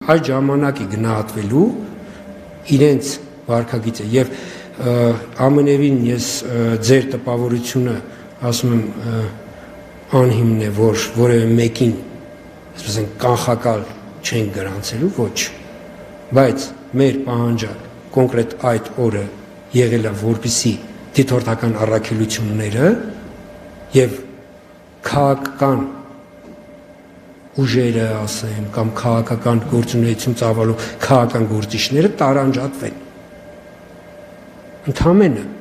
այդ ժամանակի գնահատվելու իրենց վարքագիծը եւ ամենևին ես ձեր տպավորությունը ասում եմ անհիմն է, որ որևէ մեկին այսպես են կանխակալ չեն գրանցելու, ոչ, բայց մեր պահանջը կոնկրետ այդ օրը եղել է, որպեսզի դիտորդական առաքելությունները եւ քաղաքական ուժերը, ասեմ, կամ քաղաքական գործունեություն ծավալող քաղաքական գործիչները տարանջատվեն։ Ընդհանրապես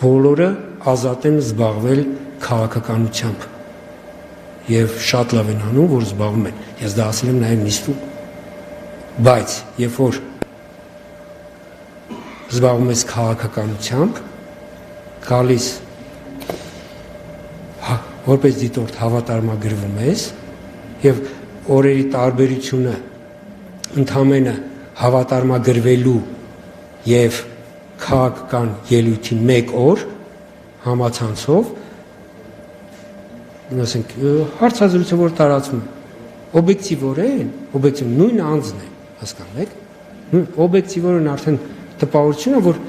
բոլորը ազատ են զբաղվել քաղաքականությամբ եւ շատ լավ են անում, որ զբաղվում են։ Ես դա ասել եմ նաեւ նիստում։ Բայց երբ որ զբաղվում ես քաղաքականությամբ, գալիս որպես դիտորդ հավատարմագրվում ես եւ օրերի տարբերությունը ընդամենը հավատարմագրվելու եւ քաղաքական ելույթի 1 օր համացանցով ասենք հարցազրույցը որ տարածվում օբյեկտիվորեն, օբյեկտիվ նույն անձն է, հասկանում եք, օբյեկտիվորեն արդեն տպավորությունը, որ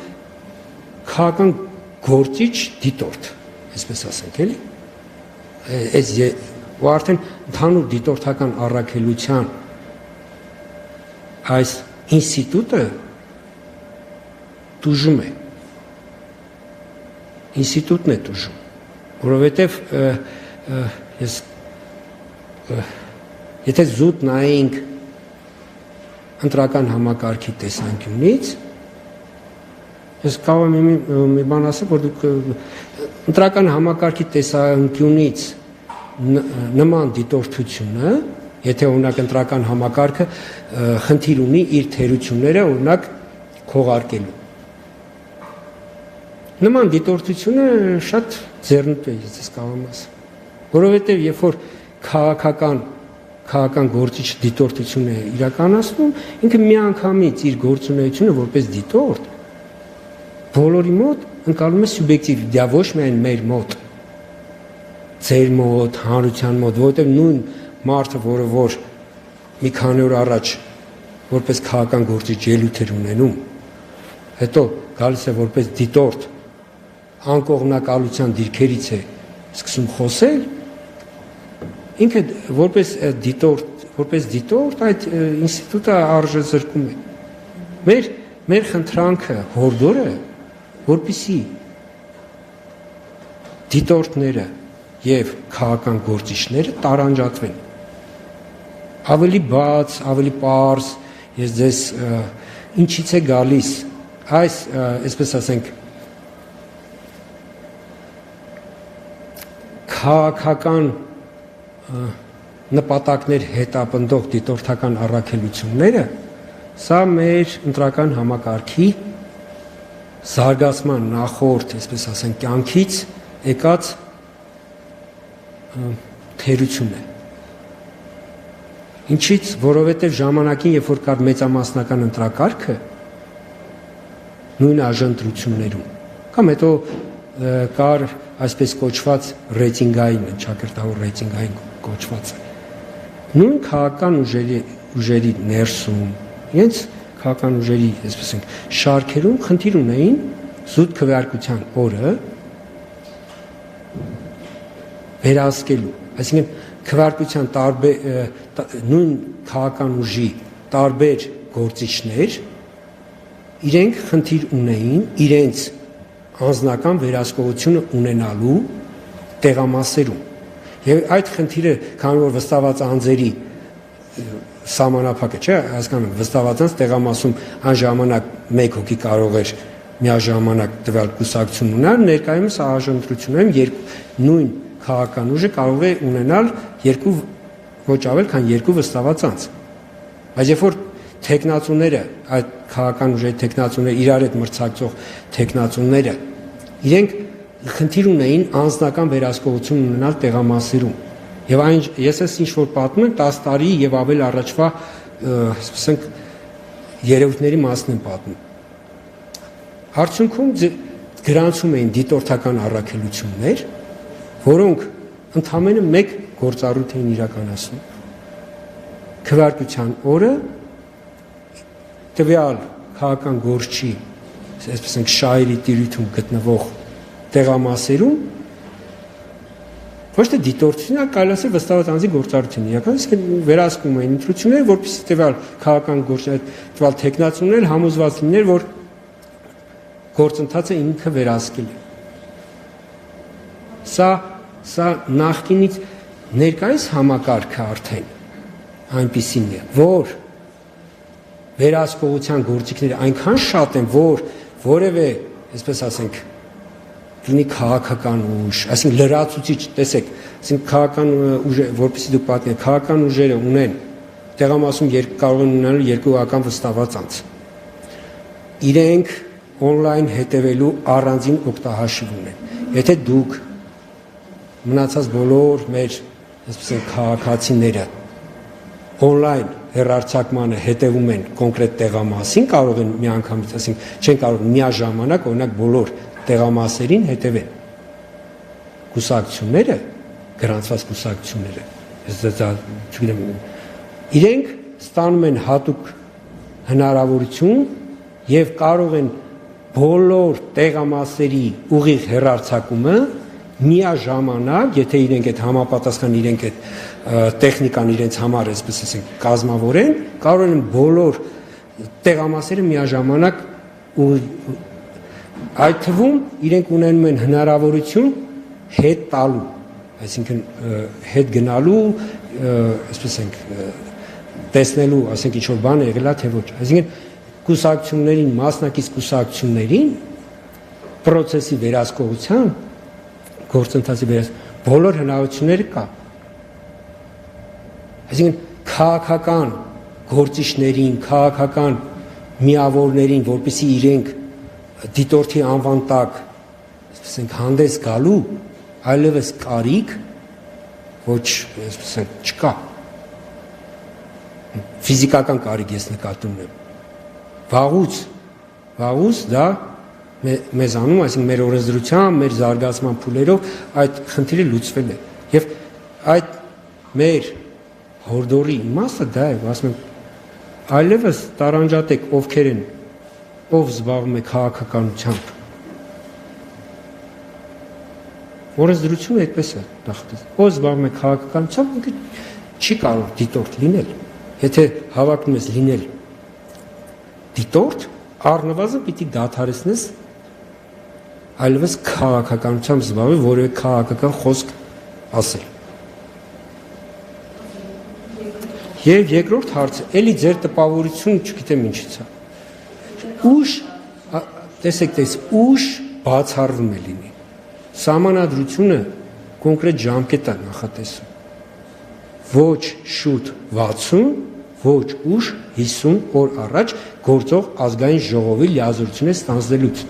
քաղաքական գործիչ դիտորդ, այսպես ասենք, էլի, այս ու արդեն ընդհանուր դիտորդական առաքելության այս ինստիտուտը տուժում է, ինստիտուտն է տուժում, որովհետև ես եթե զուտ նայենք ընտրական համակարգի տեսանկյունից, ես կարող եմ մի բան ասել, որ դուք ընտրական համակարգի տեսանկյունից նման դիտորդությունը, եթե օրինակ ընտրական համակարգը խնդիր ունի իր թերությունները օրինակ քողարկելու։ Նման դիտորդությունը շատ ձեռնտու է, ես կարող եմ ասել, որովհետև երբ որ քաղաքական գործիչ դիտորդություն է իրականացնում, ինքը միանգամից իր գործունեությունը որպես դիտորդ բոլորի մոտ ընկալում է սուբյեկտիվ, դա ոչ միայն մեր մոտ, ձեր մոտ, հանրության մոտ, որովհետև նույն մարդը, որը որ մի քանի օր առաջ որպես քաղաքական գործիչ ելույթ էր ունենում, հետո գալիս է որպես դիտորդ անկողմնակալության դիրքերից է սկսում խոսել, ինքը որպես դիտորդ այդ ինստիտուտը արժեզրկում է։ Մեր խնդրանքը հորդորը, որպեսզի դիտորդները եւ քաղաքական գործիչները տարանջատվեն։ Ավելի բաց, ավելի պարզ, ես ձեզ ինչից է գալիս այս, այսպես ասենք, քաղաքական նպատակներ հետապնդող դիտորդական առաքելությունները, սա մեր ընտրական համակարգի զարգացման նախորդ, այսպես ասենք, կյանքից եկած թերություն է։ Ինչից, որովհետև ժամանակին, երբ որ կար մեծամասնական ընտրակարգը, նույն աժընտրություններում, կամ հետո կար այսպես կոչված ռեյտինգային, շաքերթավոր ռեյտինգային կոչվածը, նույն քաղաքական ուժերի ներսում, իրենց քաղաքական ուժերի, այսպես ենք, շարքերում խնդիր ունեին զուտ քվեարկության օրը վերահսկելու, այսինքն քվեարկության նույն քաղաքական ուժի տարբեր գործիչներ իրենք խնդիր ունեին իրենց անձնական վերահսկողությունը ունենալու տեղամասերում։ Եվ այդ խնդիրը, քանի որ վստահված անձերի սահմանափակը չէ, հասկանում վստահված անձ տեղամասում այն ժամանակ մեկ հոգի կարող էր միաժամանակ տվյալ կուսակցություն ունենալ, ներկայումս աժընտրություններում նույն քաղաքական ուժը կարող է ունենալ ոչ ավել, քան 2 վստահված անձ։ Բայց երբ որ թեկնածուները, այդ քաղաքական ուժերի թեկնածուները, իրար հետ մրցակցող թեկնածուները, իրենք խնդիր ունեին անձնական վերահսկողություն ունենալ տեղամասերում։ Եվ այն ես ես ինչ որ պատմում եմ 10 տարի եւ ավել առաջվա, ասենք, երևույթների մասն եմ պատմում։ Արդյունքում գրանցում էին դիտորդական առաքելություններ, որոնք ընդամենը մեկ գործառույթ էին իրականացնում։ քվեարկության օրը տվյալ քաղաքական գործչի, այսպես ենք շահերի տիրույթում գտնվող տեղամասերում ոչ թե դիտորդությունն, այլ ասել վստահված անձի գործառույթն իրական, իսկ վերահսկում են ընտրությունները, որպեսզի տվյալ քաղաքական գործ, տվյալ թեկնածուներ համոզված լիներ, որ գործընթացը ինքը վերահսկել է։ Սա նախկինից ներկայիս համակարգը արդեն այնպիսին է, որ վերահսկողության գործիքները այնքան շատ են, որ որևէ, այսպես ասենք, լինի քաղաքական ուժ, այսինքն լրացուցիչ, տեսեք, այսինքն քաղաքական ուժը, որպեսզի դուք պատմեք, քաղաքական ուժերը ունեն տեղամասում կարող են ունենալ երկուական վստահված անձ։ Իրենք on-line հետևելու առանձին օգտահաշիվ ունեն։ Եթե դուք մնացած բոլոր մեր, այսպես են, քաղաքացիները on-line հեռարձակմանը հետևում են կոնկրետ տեղամասին, կարող են միանգամից, այսինքն չեն կարող միաժամանակ օրինակ բոլոր տեղամասերին հետևեն կուսակցությունները, գրանցված կուսակցությունները, իրենք ստանում են հատուկ հնարավորություն եւ կարող են բոլոր տեղամասերի ուղիղ հեռարձակումը միաժամանակ, եթե իրենք այդ համապատասխան իրենք այդ տեխնիկան իրենց համար, այսպես ասենք, կազմավորեն, կարող են բոլոր տեղամասերը միաժամանակ այդ թվում իրենք ունենում են հնարավորություն հետ տալու, այսինքն հետ գնալու, այսպես ենք, տեսնելու, ասենք ինչ-որ բան եղել է, թե ոչ, այսինքն կուսակցություններին, մասնակից կուսակցություններին պրոցեսի վերահսկողության, գործընթացի վերահսկողության բոլոր հնարավորությունները կա։ Այսինքն քաղաքական գործիչներին, քաղաքական միավորներին, որպեսզի իրենք դիտորդի անվան տակ, այսպես ենք, հանդես գալու, այլևս կարիք ոչ, այսպես ենք, չկա։ Ֆիզիկական կարիք ես նկատում եմ։ Վաղուց դա մեզանում, այսինքն մեր օրենսդրությամբ, մեր զարգացման փուլերով այդ խնդիրը լուծվել է։ Եվ այդ մեր հորդորի իմաստը դա է, ասում եմ, այլևս տարանջատեք ովքեր են, ով զբաղվում է քաղաքականությամբ։ Օրենսդրությունը այդպես է նախատեսված։ Ով զբաղվում է քաղաքականությամբ, ինքը չի կարող դիտորդ լինել։ Եթե հավակնում ես լինել դիտորդ, առնվազն պիտի դադարեցնես այլևս քաղաքականությամբ զբաղվել, որևէ քաղաքական խոսք ասել։ Եվ երկրորդ հարցը, էլի ձեր տպավորություն չգիտեմ ինչից է։ Ուշ, տեսեք, ուշ բացառվում է լինի։ Սահմանադրությունը կոնկրետ ժամկետ է նախատեսում։ Ոչ շուտ 60, ոչ ուշ 50 օր առաջ գործող ազգային ժողովի լիազորությունը ստանձնելուց։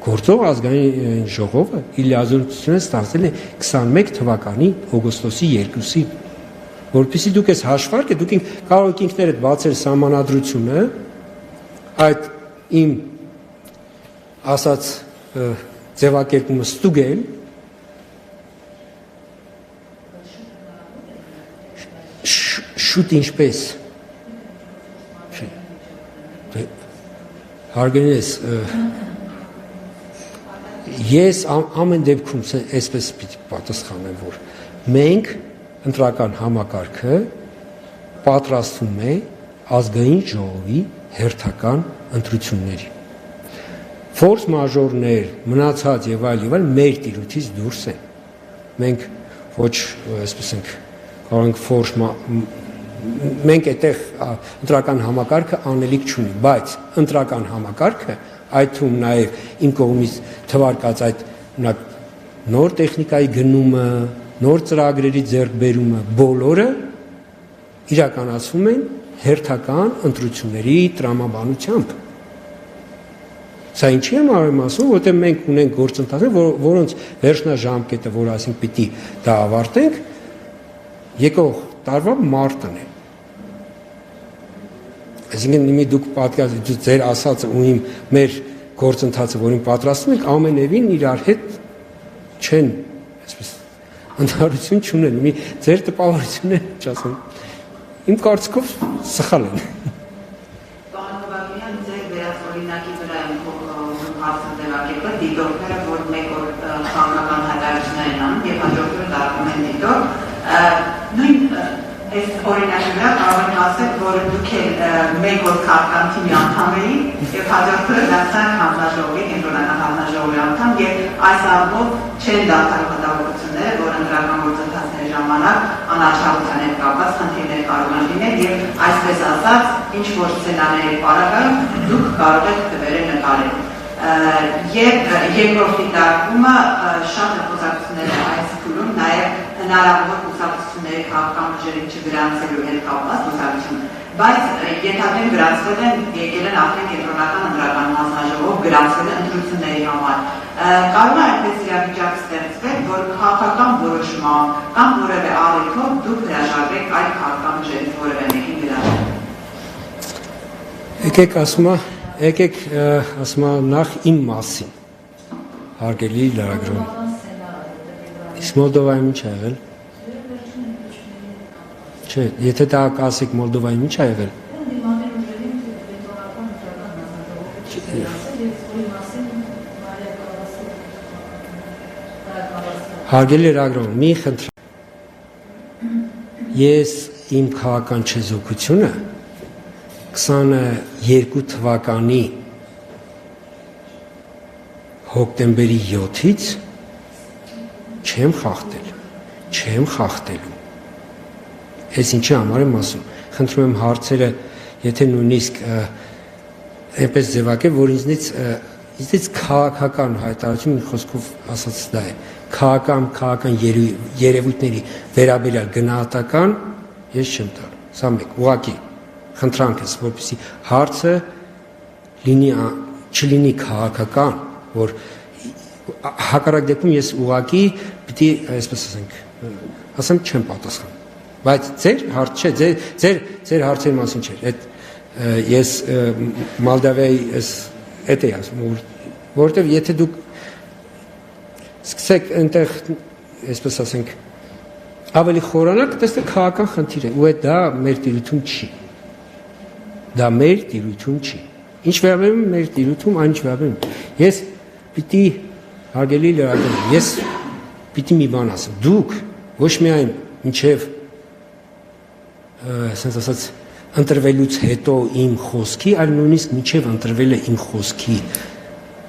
Գործող ազգային ժողովը իր լիազորությունը ստանձնել է 21 թվականի օգոստոսի 2-ին։ Որպեսզի դուք ես հաշվարկը, դուք կարող եք ինքներդ բացել սահմանադրությունը, այդ իմ ասած ձևակերպումը ստուգել, շուտ ինչպես, հարգանես, ես ամեն դեպքում այսպես պիտի պատասխանեմ, որ մենք ընտրական համակարգը պատրաստվում է ազգային ժողովի հերթական ընտրությունների։ Ֆորս մաժորներ, մնացած եւ այլ մեր տիրույթից դուրս են։ Մենք ոչ, այսպես ենք, կարող ենք ֆորս մենք այդտեղ ընտրական համակարգը անելիք չունի, բայց ընտրական համակարգը, այդ թվում նաեւ իմ կողմից թվարկած այդ նոր տեխնիկայի գնումը, նոր ծրագրերի ձեռքբերումը, բոլորը իրականացվում են հերթական ընտրությունների տրամաբանությամբ։ Սա ինչի եմ ասում, որտեղ մենք ունենք գործընթացներ, որոնց վերջնաժամկետը, որ ասենք պիտի դա ավարտենք, եկող տարվա մարտն է։ Այսինքն իմի դուք պատկերացրեք ձեր ասածը ու մեր գործընթացը, որին պատրաստում ենք, ամենևին իրար հետ չեն, այսպես ընդհանրություն չունեն, մի ձեր տպավորությունն է, չասեմ, Իմ կարծիքով սխալ են։ Բանովակյան ձեր վերածօրինակի վրա հարցը ձևակերպել դիտորդները, որ մեկ օր քաղաքական հայտարարություններ են անում եւ հաջորդ օրը դառնում են դիտող, նույն այս օրինակի վրա կարող են ասել, որ դուք էլ մեկ օր քաղաքական թիմի անդամ էիք եւ հաջորդ օրը դարձան հանձնաժողովի կենտրոնական հանձնաժողովի անդամ եւ այս առումով չեն դարձել մտահոգությունները, որ ընդրական գործընթացների ժամանակ անաչառության հետ կապված խնդիրներ կարող են լինել եւ այսպես ասած ինչ որ սցենարների պարագայում դուք կարող եք դվերը նկարել։ Եվ երկրորդ դիտարկումը շատ նպատակություններ է այս փուլում նաև հնարավոր կուսակցությունների քաղաքական ուժերի չգրանցելու հետ կապված կուսակցություն, բայց ենթադրենք գրանցվել են եկել են արդեն կենտրոնական ընդրական հանձնաժողով գրանցվել են ընտրությունների համար։ Կարող է այնպես իրավիճակ ստեղծվել, որ քաղաքական որոշմամբ կամ որևէ առիթով դուք հրաժարվեք այդ քաղաքական ուժերից որևէ մեկին գրանցել։ Եկեք ասում նախ իմ մասին, հարգելի լրագրող։ Իսկ Մոլդովայում ինչ ա եղել։ Չէ, եթե դա կասեք Մոլդովայում ինչ ա եղել։ Հարգելի լրագրող, մի խնդրեմ։ Ես իմ քաղաքական չեզոքությունը 22 թվականի հոկտեմբերի 7-ից չեմ խախտելու։ Այս ինչի համար եմ ասում։ Խնդրում եմ հարցերը, եթե նույնիսկ այնպես ձևակերպել, որ ինձնից քաղաքական հայտարարություն մի խոսքով ասած դա է։ Քաղաքական երևույթների վերաբերյալ գնահատական ես չեմ տալ։ Սա մեկ, ուղղակի խնդրանք ես, որպեսզի հարցը չլինի քաղաքական, որ հակառակ դեպքում ես ուղղակի պիտի, այսպես ասեմ, չեմ պատասխան։ Բայց ձեր հարց չէ, ձեր հարցերի մասին չէ։ Ես Մոլդովայի էդ էի ասում, որովհետև եթե դուք սկսեք այնտեղ, այսպես ասենք, ավելի խորանալ, կտեսնեք քաղաքական խնդիր է, ու դա մեր տիրույթում չի։ Դա մեր տիրույթում չի։ Ինչ վերաբերում մեր տիրույթում, այն ինչ վերաբերում։ Ես պիտի հարգելի լրագրող, ես պիտի մի բան ասեմ։ Դուք ոչ միայն մինչև ասենց ասած ընտրվելուց հետո իմ խոսքի, այլ նույնիսկ մինչև ընտրվել է իմ խոսքի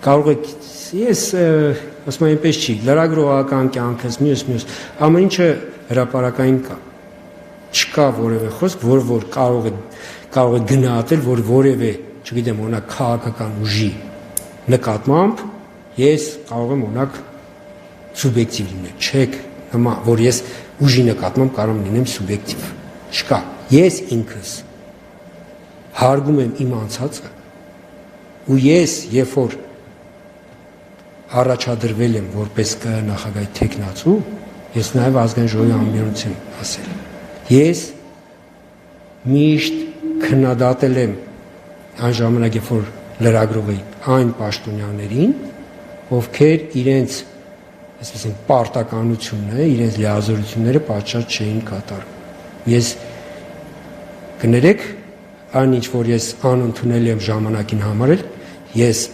կարող եք ես ասում եմ այնպես չի, լրագրողական կյանքս, մյուս ամեն ինչը հրապարակային կա։ Չկա որևէ խոսք, որ կարող է գնահատել, որ որևէ, չգիտեմ, օրինակ քաղաքական ուժի նկատմամբ ես կարող եմ օրինակ սուբյեկտիվ լինել, չեք նման, որ ես ուժի նկատմամբ կարող եմ լինեմ սուբյեկտիվ, չկա, ես ինքս հարգում եմ իմ անցածը ու ես երբ որ առաջադրվել եմ որպես նախագահի թեկնածու, ես նաև ազգային ժողովի ամբիոնից եմ ասել, ես միշտ քննադատել եմ այն ժամանակ, երբ որ լրագրող էի այն պաշտոնյաներին, ովքեր իրենց, այսպես ասենք, պարտականությունը, իրենց լիազորությունները պատշաճ չէին կատարում։ Ես կներեք, այն ինչ որ ես անընդունել եմ ժամանակին համարել, ես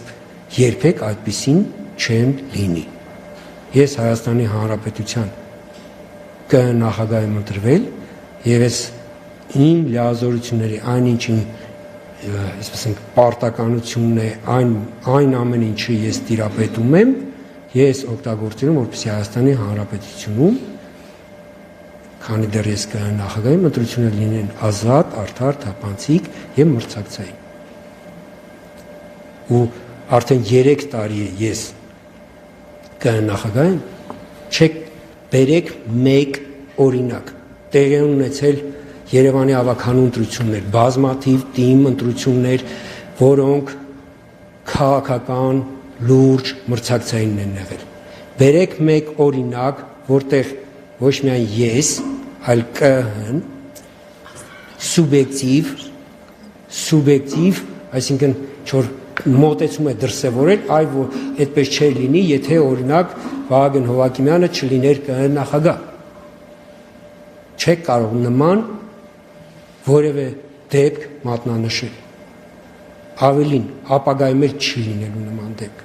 երբեք այդպիսին չեմ լինի։ Ես Հայաստանի Հանրապետության նախագահ եմ ընտրվել եւ ես իմ լիազորությունների այն ինչին այսպես ասենք պարտականությունն է այն ամեն ինչը ես տիրապետում եմ ես օգտագործում որպեսզի Հայաստանի Հանրապետությունում քանի դեռ ես նախագահի ընտրությունները լինեն ազատ, արդար, թափանցիկ եւ մրցակցային։ Ու արդեն 3 տարի է ես նախագահ եմ, չեք բերեք մեկ օրինակ տեղի ունեցել Երևանի ավականու ընտրություններ, բազմաթիվ թիմ ընտրություններ, որոնք քաղաքական լուրջ մրցակցային են եղել։ Բերեք մեկ օրինակ, որտեղ ոչ միայն ես, այլ ԿՀ-ն սուբյեկտիվ, այսինքն չոր մոտեցում է դրսևորել, այլ որ այդպես չէր լինի, եթե օրինակ Վահագն Հովհակիմյանը չլիներ ԿՀ նախագահ։ Չեք կարող նման որևէ դեպք մատնանշել։ Ավելին, ապագայի մեջ չի լինելու նման դեպք։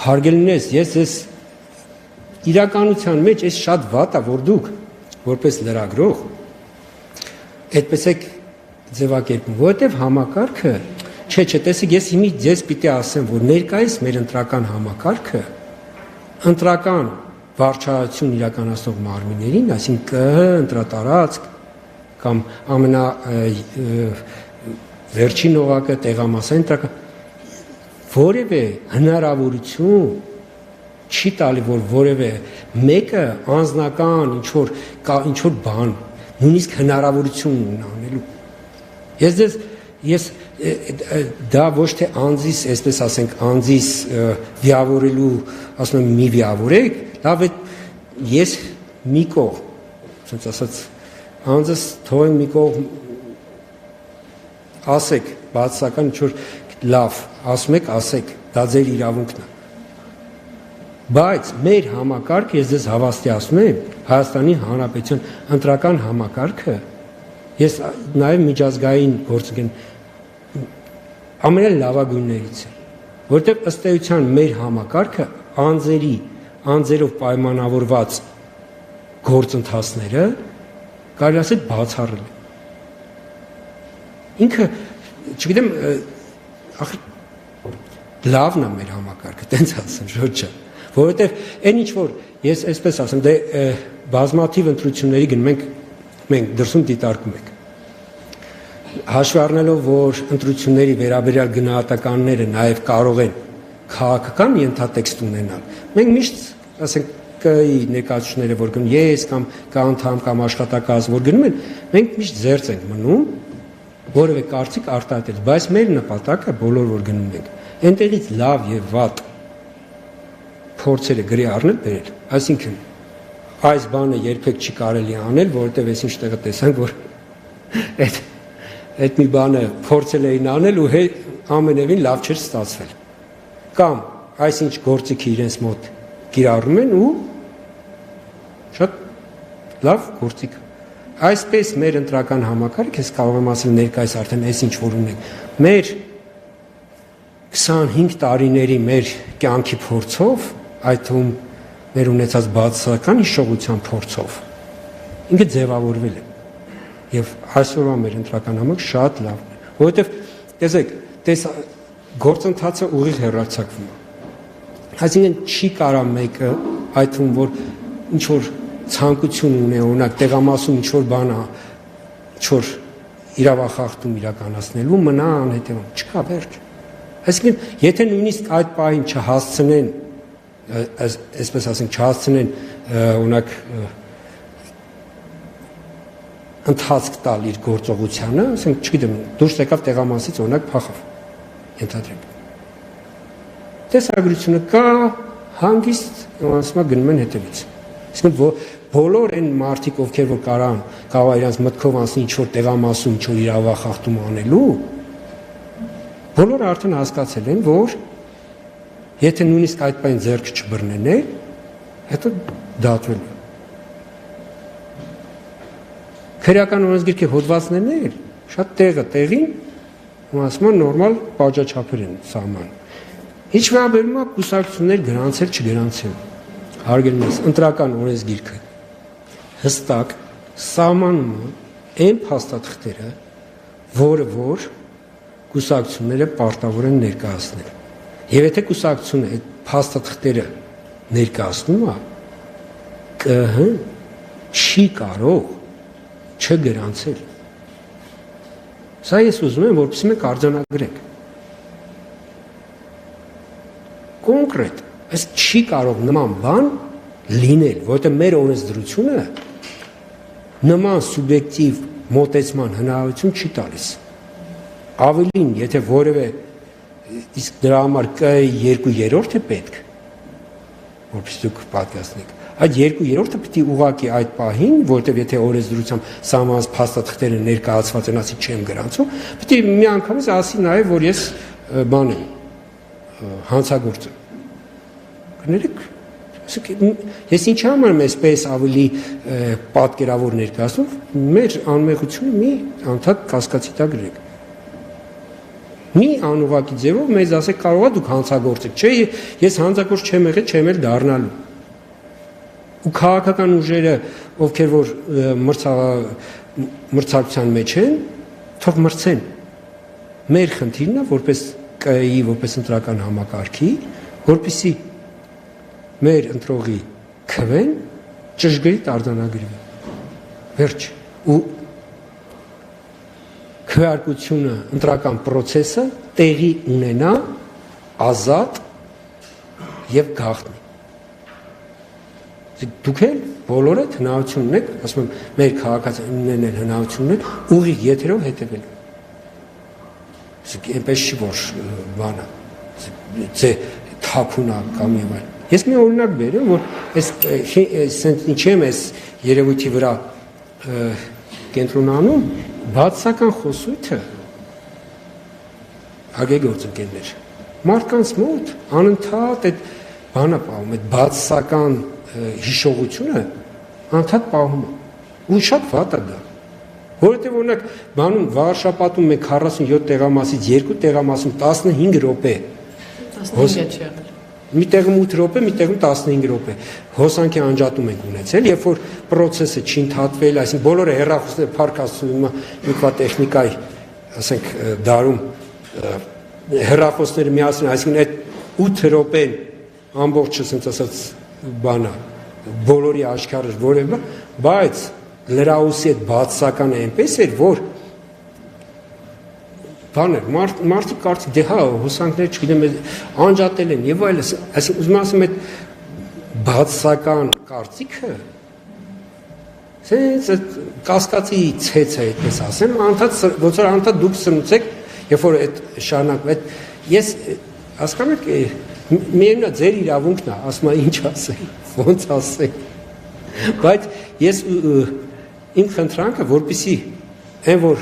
Հարգելինես, ես իրականության մեջ այս շատ վատ է, որ դուք որպես լրագրող այդպես եք ձևակերպում, որովհետև համակարգը, չէ, տեսեք, ես հիմա ձեզ պիտի ասեմ, որ ներկայիս մեր ընտրական համակարգը ընտրական վարչայություն իրականացնող մարմիններին, այսինքն ընտրատարածք կամ վերջին օղակը տեղամասային ընտրական որևէ հնարավորություն չի տալի, որ որևէ մեկը անձնական ինչ-որ բան, նույնիսկ հնարավորություն ունենալու։ Ես դա ոչ թե անձիս, այսպես ասենք, անձիս վիավորելու, ասում եմ, մի վիավորեք, լավ է, ես մի կողմ, ասենց ասած, անձս թողենք մի կողմ, ասեք, բացասական ինչ-որ լավ, ասում եք, ասեք, դա ձեր իրավունքն է։ Բայց մեր համակարգը, ես ձեզ հավաստիացնում եմ, Հայաստանի Հանրապետության ընտրական համակարգը, ես նաև միջազգային գործընկեր ամենալավագույններից է, որտեղ ըստ էության մեր համակարգը անձերով պայմանավորված գործընթացները կարելի ասել բացառել է։ Ինքը, չգիտեմ, լավն է մեր համակարգը, տենց ասեմ, ոչ չէ, որովհետև այն ինչ որ ես այսպես ասեմ, դե բազմաթիվ ընտրությունների գնում մենք դրսում դիտարկում ենք։ Հաշվի առնելով, որ ընտրությունների վերաբերյալ գնահատականները նաև կարող են քաղաքական ենթատեքստ ունենալ, մենք միշտ, ասենք, ԿԸ-ի ներկայացուցիչները, որ գնում ես կամ անդամ կամ աշխատակազմ, որ գնում են, մենք միշտ զերծ ենք մնում որևէ կարծիք արտահայտել, բայց մեր նպատակը բոլոր որ գնում ենք, այնտեղից լավ եւ վատ փորձերը գրի առնել բերել, այսինքն այս բանը երբեք չի կարելի անել, որովհետև ես ինչ տեղը տեսանք, որ այդ մի բանը փորձել էին անել ու ամենևին լավ չէր ստացվել։ Կամ այսինչ գործիքը իրենց մոտ կիրառում են ու շատ լավ գործիք։ Այսպես մեր ընտրական համակարգը, ես կարող եմ ասել ներկայիս արդեն այս ինչ որ ունենք, մեր 25 տարիների մեր կյանքի փորձով, այդ թվում մեր ունեցած բացասական հիշողության փորձով, ինքը ձևավորվել է։ Եվ այսօրվա մեր ընտրական համակարգը շատ լավն է, որովհետև տեսեք, գործընթացը ուղիղ հեռարձակվում է։ Այսինքն չի կարա մեկը, այդ թվում որ ինչ որ ցանկություն ունի, օրինակ տեղամասում ինչ որ բան է, ինչ որ իրավախախտում իրականացնելու, մնա անհետևանք, չկա վերջ։ Այսինքն, եթե նույնիսկ այդ պահին չհասցնեն, այսպես ասենք, չհասցնեն, օրինակ ընթացք տալ իր գործողությանը, ասենք, չգիտեմ, դուրս եկավ տեղամասից, օրինակ փախավ, ենթադրենք։ Տեսագրությունը կա, հանգիստ, ասում գնում են հետևից։ Այսինքն, բոլոր այն մարդիկ, ովքեր որ կարող իրանց մտքով անցնի ինչ-որ տեղամասում, ինչ-որ իրավախախտում անելու, բոլորը արդեն հասկացել են, որ եթե նույնիսկ այդ պայն ձեռք չբռնեն, հետո դատվելու։ Քրեական օրենսգիրքի հոդվածներն էլ շատ տեղին, ասում են նորմալ պատժաչափեր են սահման։ Ինչ վերաբերում է կուսակցություններ գրանցել, չգրանցել։ Հարգելուս, ընտրական օրենսգիրքը հստակ սահմանում է այն փաստաթղթերը, որը որ կուսակցությունները պարտավոր են ներկայացնել։ Եվ եթե կուսակցությունը այդ փաստաթղթերը ներկայացնում է, ԿՀ չի կարող չգրանցել։ Սա ես ուզում եմ, որպեսզի մենք արձանագրենք։ Կոնկրետ, այս չի կարող նման բան լինել, որովհետև մեր օրենսդրությունը նման սուբյեկտիվ մոտեցման հնարավորություն չի տալիս։ Ավելին, եթե որևէ իսկ դրա համար ԿԸ-ի 2/3 է պետք, որպես դուք պատկերացնեք, այդ 2/3 պիտի ուղղակի այդ պահին, որտեղ եթե օրենսդրությամբ սահմանված փաստաթղթերը ներկայացված են, ասի չեմ գրանցում, պիտի միանգամից ասի նաև, որ ես բան եմ, հանցագործ եմ։ Կներեք, Ես ինչի համար եմ այսպես ավելի պատկերավոր ներկայացնում, մեր անմեղությունը մի անդադ կասկածի տակ գրեք։ Մի անուղակի ձևով մեզ ասեք կարող է դուք հանցագործ եք, չէ, ես հանցագործ չեմ եղել, չեմ էլ դառնալու։ Ու քաղաքական ուժերը, ովքեր որ մրցակցության մեջ են, թող մրցեն։ Մեր խնդիրն է որպես ԿԸ-ի, որպես ընտրական համակարգի, որպեսզի մեր ընտրողի քվեն ճշգրիտ արձանագրվի։ Վերջ։ Ու քվեարկությունը, ընտրական process-ը տեղի ունենա ազատ եւ գաղտնի։ Դուք էլ բոլորը հնարավորություն ունեք, ասում եմ, մեր քաղաքացիներն էլ հնարավորություն ունեն ուղիղ եթերով հետևելու։ Այնպես չի որ բանը, ձե թափունա կամ եւ այլ։ Ես մի օրինակ բերեմ, որ այս ինչի եմ այս երևույթի վրա կենտրոնանում, բացական խոսույթը հագեգործընկերներ մարդկանց մոտ անընդհատ այդ բանը պահում, այդ բացական հիշողությունը անընդհատ պահում է ու շատ վատ է դա, որովհետև օրինակ բանում վարշապատում մենք 47 տեղամասից 2 տեղամասում 15 րոպե 15 չէ մի տեղում 8 րոպե, մի տեղում 15 րոպե հոսանքի անջատում ենք ունեցել, երբ որ process-ը չի ընդհատվել, այսինքն բոլորը հեռախոսները փառք Աստծո ինֆրատեխնիկայի, ասենք, դարում հեռախոսները միացնում, այսինքն այդ 8 րոպեն ամբողջը, ասենց ասած, բանը, բոլորի աշխարհը որևէ, բայց լրահոսի այդ բացականը այնպես էր, որ բաներ, մարդիկ կարծիք, դե հա, հոսանքներ չգիտեմ, անջատել են եւ այլն, այսինքն ուզում ասեմ այդ բացական կարծիքը, այդ կասկածի ցեցը այդպես ասեմ, անդադ ոնց որ անդադ դուք սնուցեք, երբ որ այդ շարունակվում, այդ ես հասկանում եք, միևնույն է ձեր իրավունքն է, ասում եմ ինչ ասել, ոնց ասել, բայց ես իմ խնդրանքը, որպեսզի այն որ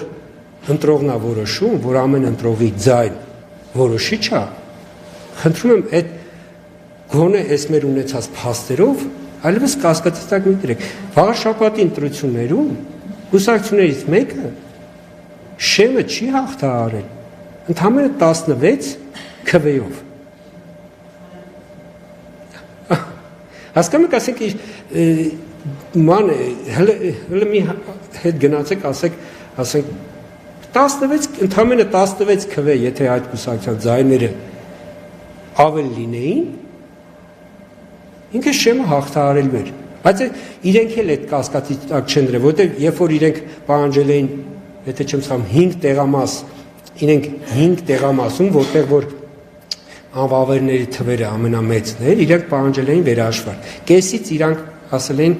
ընտրողն է որոշում, որ ամեն ընտրողի ձայն որոշիչ է, խնդրում եմ այդ գոնե այս մեր ունեցած փաստերով այլևս կասկածի տակ մի դրեք։ Վաղ շաբաթի ընտրություններում կուսակցություններից մեկը շեմը չի հաղթահարել, ընդամենը 16 քվեով։ Հասկանում եք, ասենք ման հələ մի հետ գնացեք, ասենք 16 ընդամենը 16 քվե, եթե այդ կուսակցության ձայները ավել լինեին, ինքը շեմը հաղթահարելու էր, բայց իրենք էլ այդ կասկածի տակ չեն դրել, որովհետև երբ որ իրենք պահանջել էին, եթե չեմ սխալվում, 5 տեղամաս, իրենք 5 տեղամասում, որտեղ որ անվավերների թվերը ամենամեծն էր, իրենք պահանջել էին վերահաշվար։ Կեսից իրանք ասել էին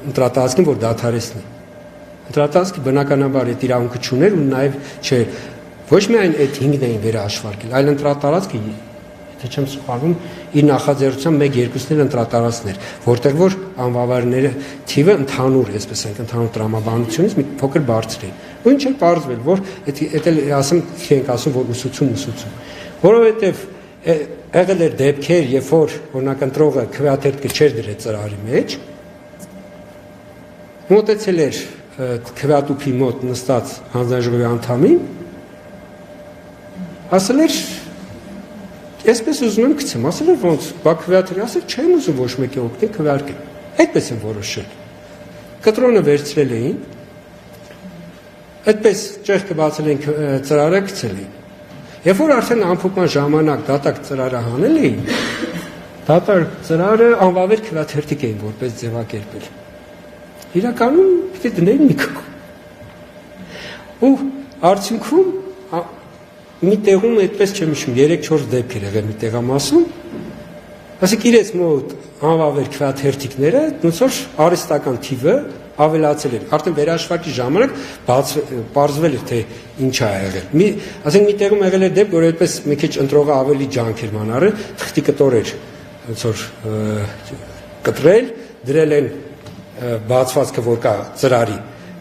ընտրատարածքին, որ դադարեցնի։ Ընտրատարածքը բնականաբար այդ իրավունքը չուներ ու նաև չէ, ոչ միայն այդ 5-ն էին վերահաշվարկել, այլ ընտրատարածքը, եթե չեմ սխալվում, իր նախաձեռնությամբ 1-2-ն էլ ընտրատարածքներ, որտեղ որ անվավերները թիվը ընդհանուր, այսպես ենք, ընդհանուր տրամաբանությունից մի փոքր բարձր էին։ Ու ինչ է պարզվել, որ այդ էլ ասեմ, ենք ասում, որ ուսուցում, որովհետև եղել էր դեպքեր, երբ որ օրինակ ընտրողը քվեաթերթը չէր դրել ծրարի մեջ, մոտեցել էր քվեատուփի մոտ նստած հանձնաժողովի անդամին, ասել էր, այսպես ուզում եմ գցեմ, ասել էր ոնց, բա քվեաթերթ, ասել չեմ ուզում ոչ մեկի օգնել քվեարկել, այդպես են որոշել, կտրոնը վերցրել էին, այդպես ճեղքը բացել էին ծրարը գցել էին, երբ որ արդեն ամփոփման ժամանակ դատակ ծրարը հանել էին, դատակ ծրարը անվավեր քվեաթերթիկ էին որպես ձևակերպել, իրականում պիտի դնել մի քող, ու արդյունքում մի տեղում այդպես չեմ հիշում 3-4 դեպքեր եղել մի տեղամասում, ասեք իրենց մոտ անվավեր քվեաթերթիկները ոնց որ արհեստական թիվը ավելացել էր, արդեն վերահաշվարկի ժամանակ պարզվել էր, թե ինչ է եղել։ Ասենք մի տեղում եղել էր դեպք, որ այդպես մի քիչ ընտրողը ավելի ջանք էր մանարը, թղթի կտոր էր ոնց որ կտրել, դրել են բացվածքը, որ կա ծրարի,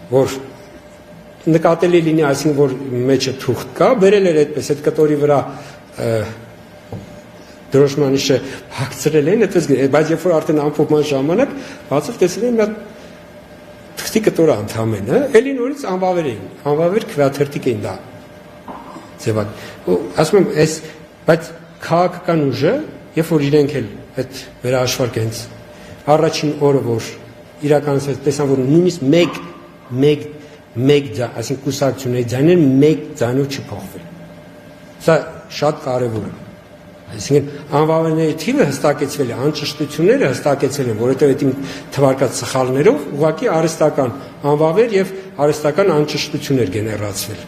որ նկատելի լինի, այսինքն որ մեջը թուղթ կա, բերել էր այդպես այդ կտորի վրա դրոշմանիշը հագցրել էին, այդպես, բայց երբ որ արդեն ամփոփման ժամանակ բացով տեսել են մի հատ թղթի կտոր ընդամենը, էլի նորից անվավեր էին, անվավեր քվեաթերթիկ էին դա ձևակ, ասում եմ, բայց քաղաքական ուժը, երբ որ իրենք էլ այդ վերահաշվարկը հենց առաջին օրը, որ իրականացվեց, տեսան, որ նույնիսկ մեկ այսինքն կուսակցությունների ձայները մեկ ձայնով չփոխվել։ Սա շատ կարևոր է։ Այսինքն անվավերների թիվը հստակեցվել է, անճշտությունները հստակեցել են, որովհետև այդ թվարկած սխալներով ուղղակի արհեստական անվավեր եւ արհեստական անճշտություններ գեներացվել։